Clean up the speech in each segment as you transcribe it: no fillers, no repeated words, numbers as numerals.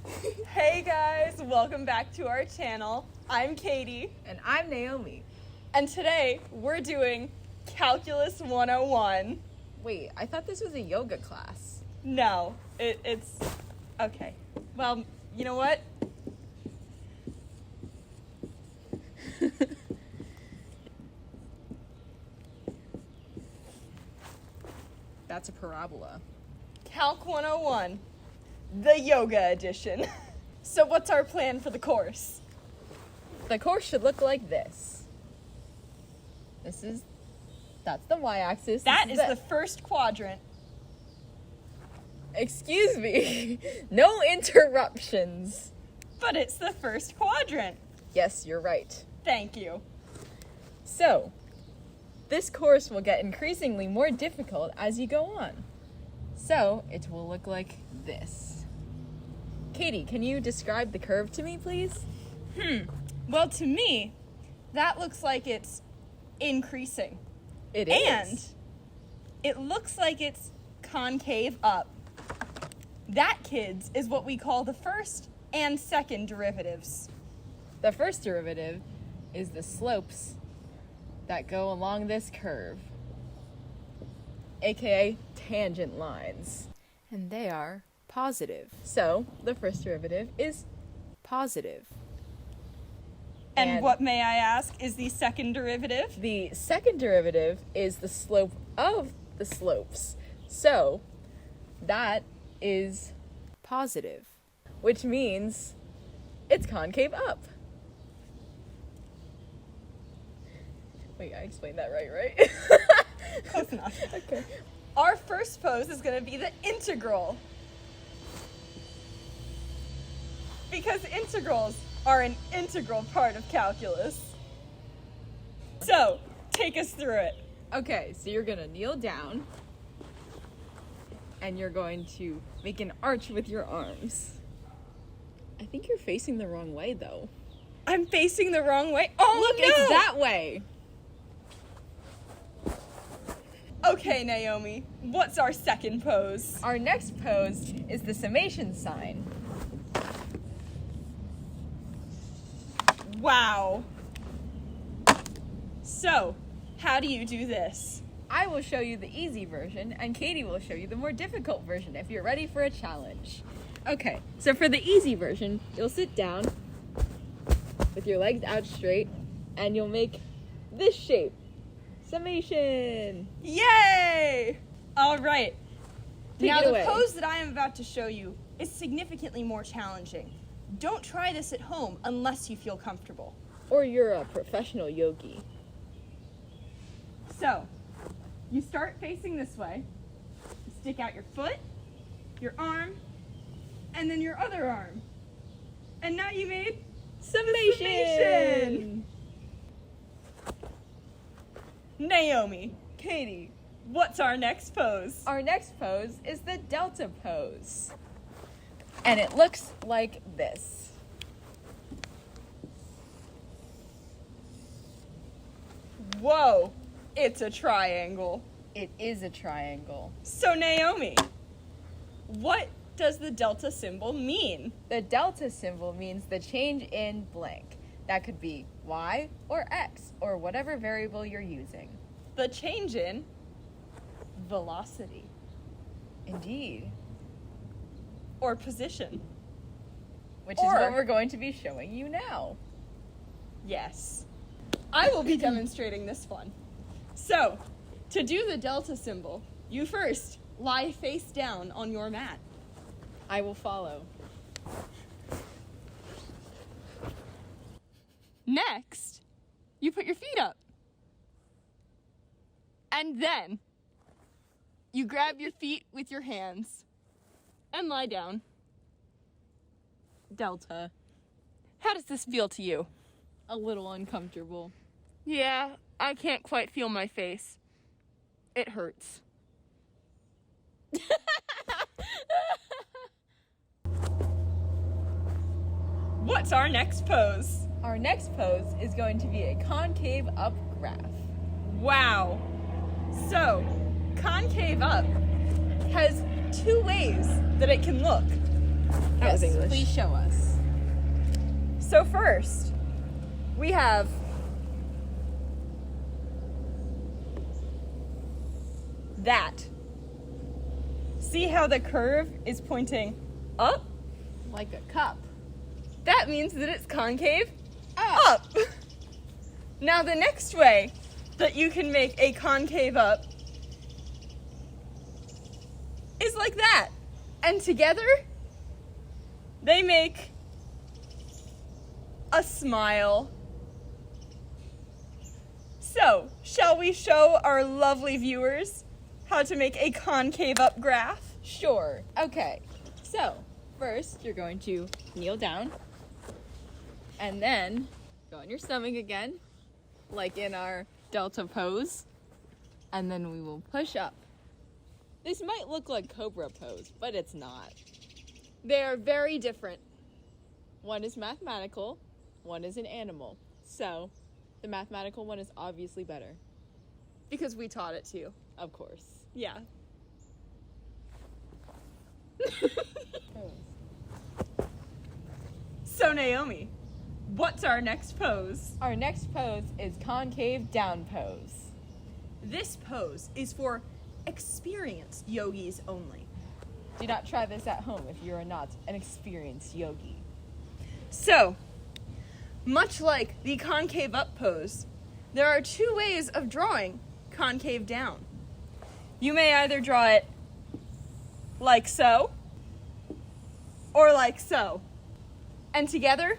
Hey guys, welcome back to our channel. I'm Katie. And I'm Naomi. And today we're doing Calculus 101. Wait, I thought this was a yoga class. No, it's... Okay. Well, you know what? That's a parabola. Calc 101, the yoga edition. So what's our plan for the course? The course should look like this. That's the y-axis. That is the first quadrant. Excuse me. No interruptions. But it's the first quadrant. Yes, you're right. Thank you. So, this course will get increasingly more difficult as you go on. So, it will look like this. Katie, can you describe the curve to me, please? Well, to me, that looks like it's increasing. It is. And it looks like it's concave up. That, kids, is what we call the first and second derivatives. The first derivative is the slopes that go along this curve, aka tangent lines. And they are positive. So, the first derivative is positive. And what, may I ask, is the second derivative? The second derivative is the slope of the slopes. So, that is positive, which means it's concave up. Wait, I explained that right? Close enough. Okay. Our first pose is going to be the integral. Because integrals are an integral part of calculus. So, take us through it. Okay, so you're gonna kneel down and you're going to make an arch with your arms. I think you're facing the wrong way though. I'm facing the wrong way. Oh, Look, no! it's that way. Okay, Naomi, what's our second pose? Our next pose is the summation sign. Wow. So, how do you do this? I will show you the easy version and Katie will show you the more difficult version if you're ready for a challenge. Okay, so for the easy version, you'll sit down with your legs out straight and you'll make this shape. Summation! Yay! All right. Take Now, it the away. pose that I am about to show you is significantly more challenging. Don't try this at home unless you feel comfortable. Or you're a professional yogi. So, you start facing this way. You stick out your foot, your arm, and then your other arm. And now you made summation! Naomi, Katie, what's our next pose? Our next pose is the delta pose. And it looks like this. Whoa, it's a triangle. It is a triangle. So Naomi, what does the delta symbol mean? The delta symbol means the change in blank. That could be y or x or whatever variable you're using. The change in velocity Indeed. or position. Which is what we're going to be showing you now. Yes. I will be demonstrating this one. So, to do the delta symbol, you first lie face down on your mat. I will follow. Next, you put your feet up. And then, you grab your feet with your hands and lie down. Delta. How does this feel to you? A little uncomfortable. Yeah, I can't quite feel my face. It hurts. What's our next pose? Our next pose is going to be a concave up graph. Wow. So, concave up has two ways that it can look. That was Yes, English. Please show us. So first, we have that. See how the curve is pointing up? Like a cup. That means that it's concave Up. up. Now the next way that you can make a concave up is like that. And together, they make a smile. So, shall we show our lovely viewers how to make a concave up graph? Sure. Okay. So, first, you're going to kneel down. And then go on your stomach again, like in our delta pose. And then we will push up. This might look like cobra pose, but it's not. They are very different. One is mathematical, one is an animal. So, the mathematical one is obviously better. Because we taught it to you. Of course. Yeah. So Naomi, what's our next pose? Our next pose is concave down pose. This pose is for experienced yogis only. Do not try this at home if you are not an experienced yogi. So, much like the concave up pose, there are two ways of drawing concave down. You may either draw it like so, or like so. And together,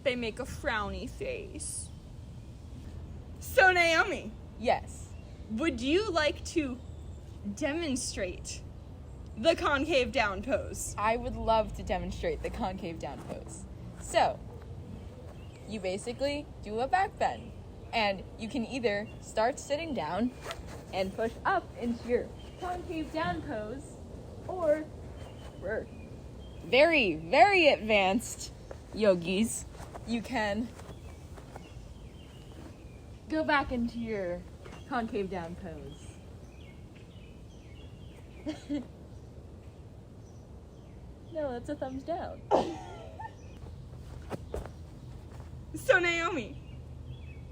they make a frowny face. So Naomi, Yes. would you like to demonstrate the concave down pose? I would love to demonstrate the concave down pose. So, you basically do a back bend. And you can either start sitting down and push up into your concave down pose, or for very, very advanced yogis, you can go back into your concave down pose. No, that's a thumbs down. So Naomi,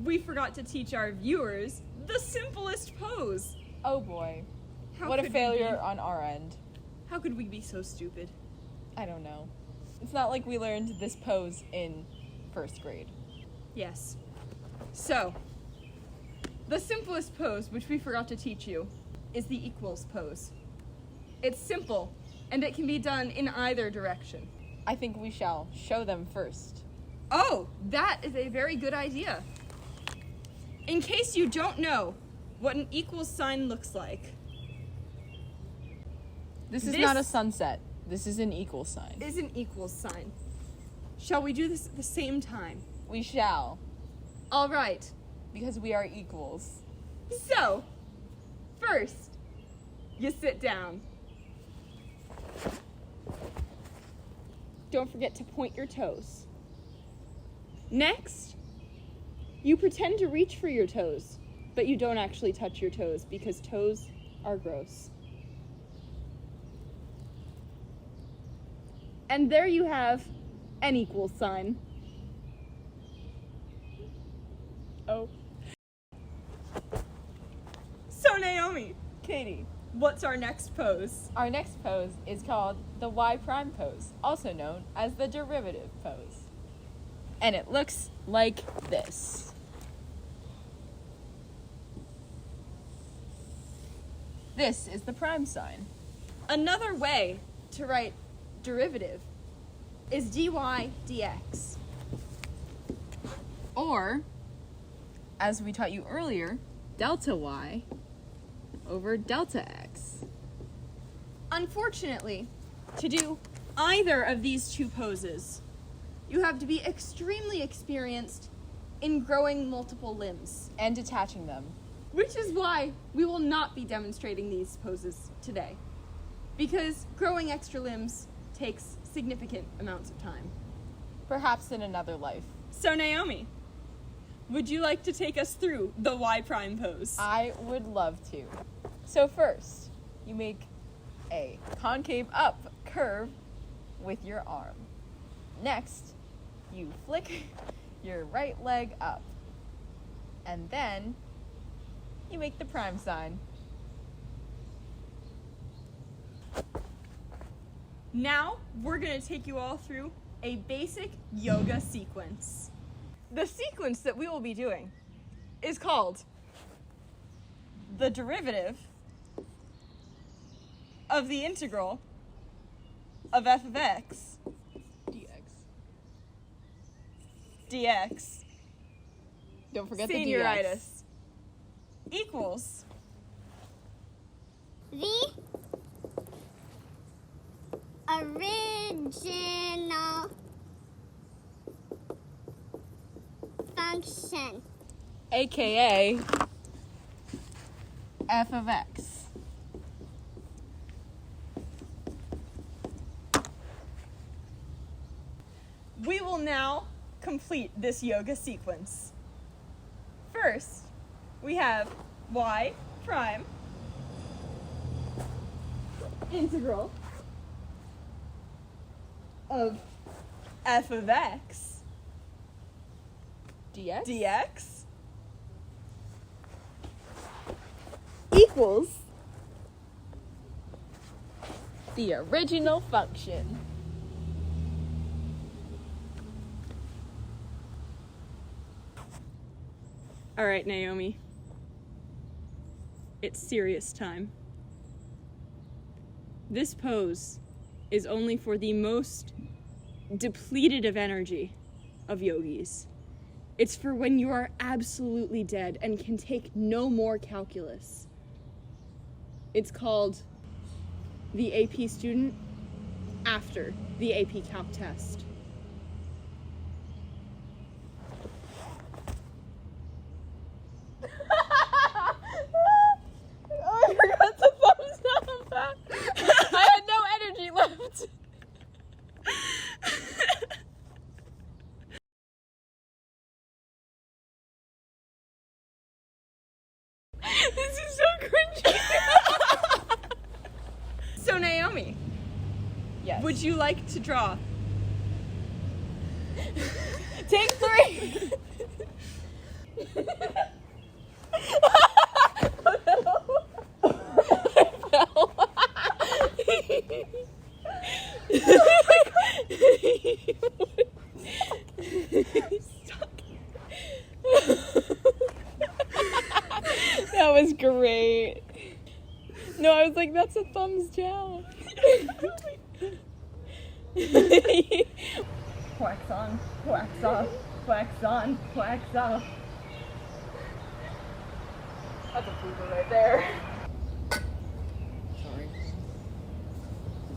we forgot to teach our viewers the simplest pose. Oh boy. How What a could we failure be- on our end. How could we be so stupid? I don't know. It's not like we learned this pose in first grade. Yes. So, the simplest pose, which we forgot to teach you, is the equals pose. It's simple, and it can be done in either direction. I think we shall show them first. Oh, that is a very good idea. In case you don't know what an equals sign looks like, This is This- not a sunset. This is an equal sign. is an equals sign. Shall we do this at the same time? We shall, All right. because we are equals. So, first, you sit down. Don't forget to point your toes. Next, you pretend to reach for your toes, but you don't actually touch your toes because toes are gross. And there you have an equals sign. Oh. So Naomi, Katie, what's our next pose? our next pose is called the Y prime pose, also known as the derivative pose. And it looks like this. This is the prime sign. Another way to write derivative is dy dx. Or, as we taught you earlier, delta y over delta x. Unfortunately, to do either of these two poses, you have to be extremely experienced in growing multiple limbs, And detaching them. which is why we will not be demonstrating these poses today, because growing extra limbs takes significant amounts of time. Perhaps in another life. So Naomi, would you like to take us through the Y prime pose? I would love to. So first, you make a concave up curve with your arm. Next, you flick your right leg up. And then you make the prime sign. Now, we're going to take you all through a basic yoga sequence. The sequence that we will be doing is called the derivative of the integral of f of x dx. Don't forget the Senioritis equals the original function. AKA f of x. we will now complete this yoga sequence. First, we have y prime integral of f of x dx? dx equals The original function. All right, Naomi. It's serious time. This pose is only for the most depleted of energy of yogis. It's for when you are absolutely dead and can take no more calculus. It's called the AP student after the AP Calc test. I forgot the thumbs down. I had no energy left. This is so cringy. So Naomi, Yes. would you like to draw? Take 3. That was great. No, I was like, that's a thumbs down. Wax on, wax off, wax on, wax off. That's a pooper right there. Sorry.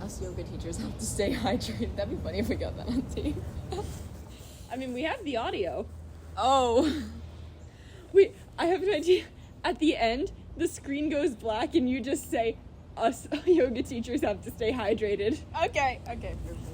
Us yoga teachers have to stay hydrated. That'd be funny if we got that on tape. I mean, we have the audio. Oh. Wait, I have an idea. At the end, the screen goes black and you just say, us yoga teachers have to stay hydrated. Okay, perfect.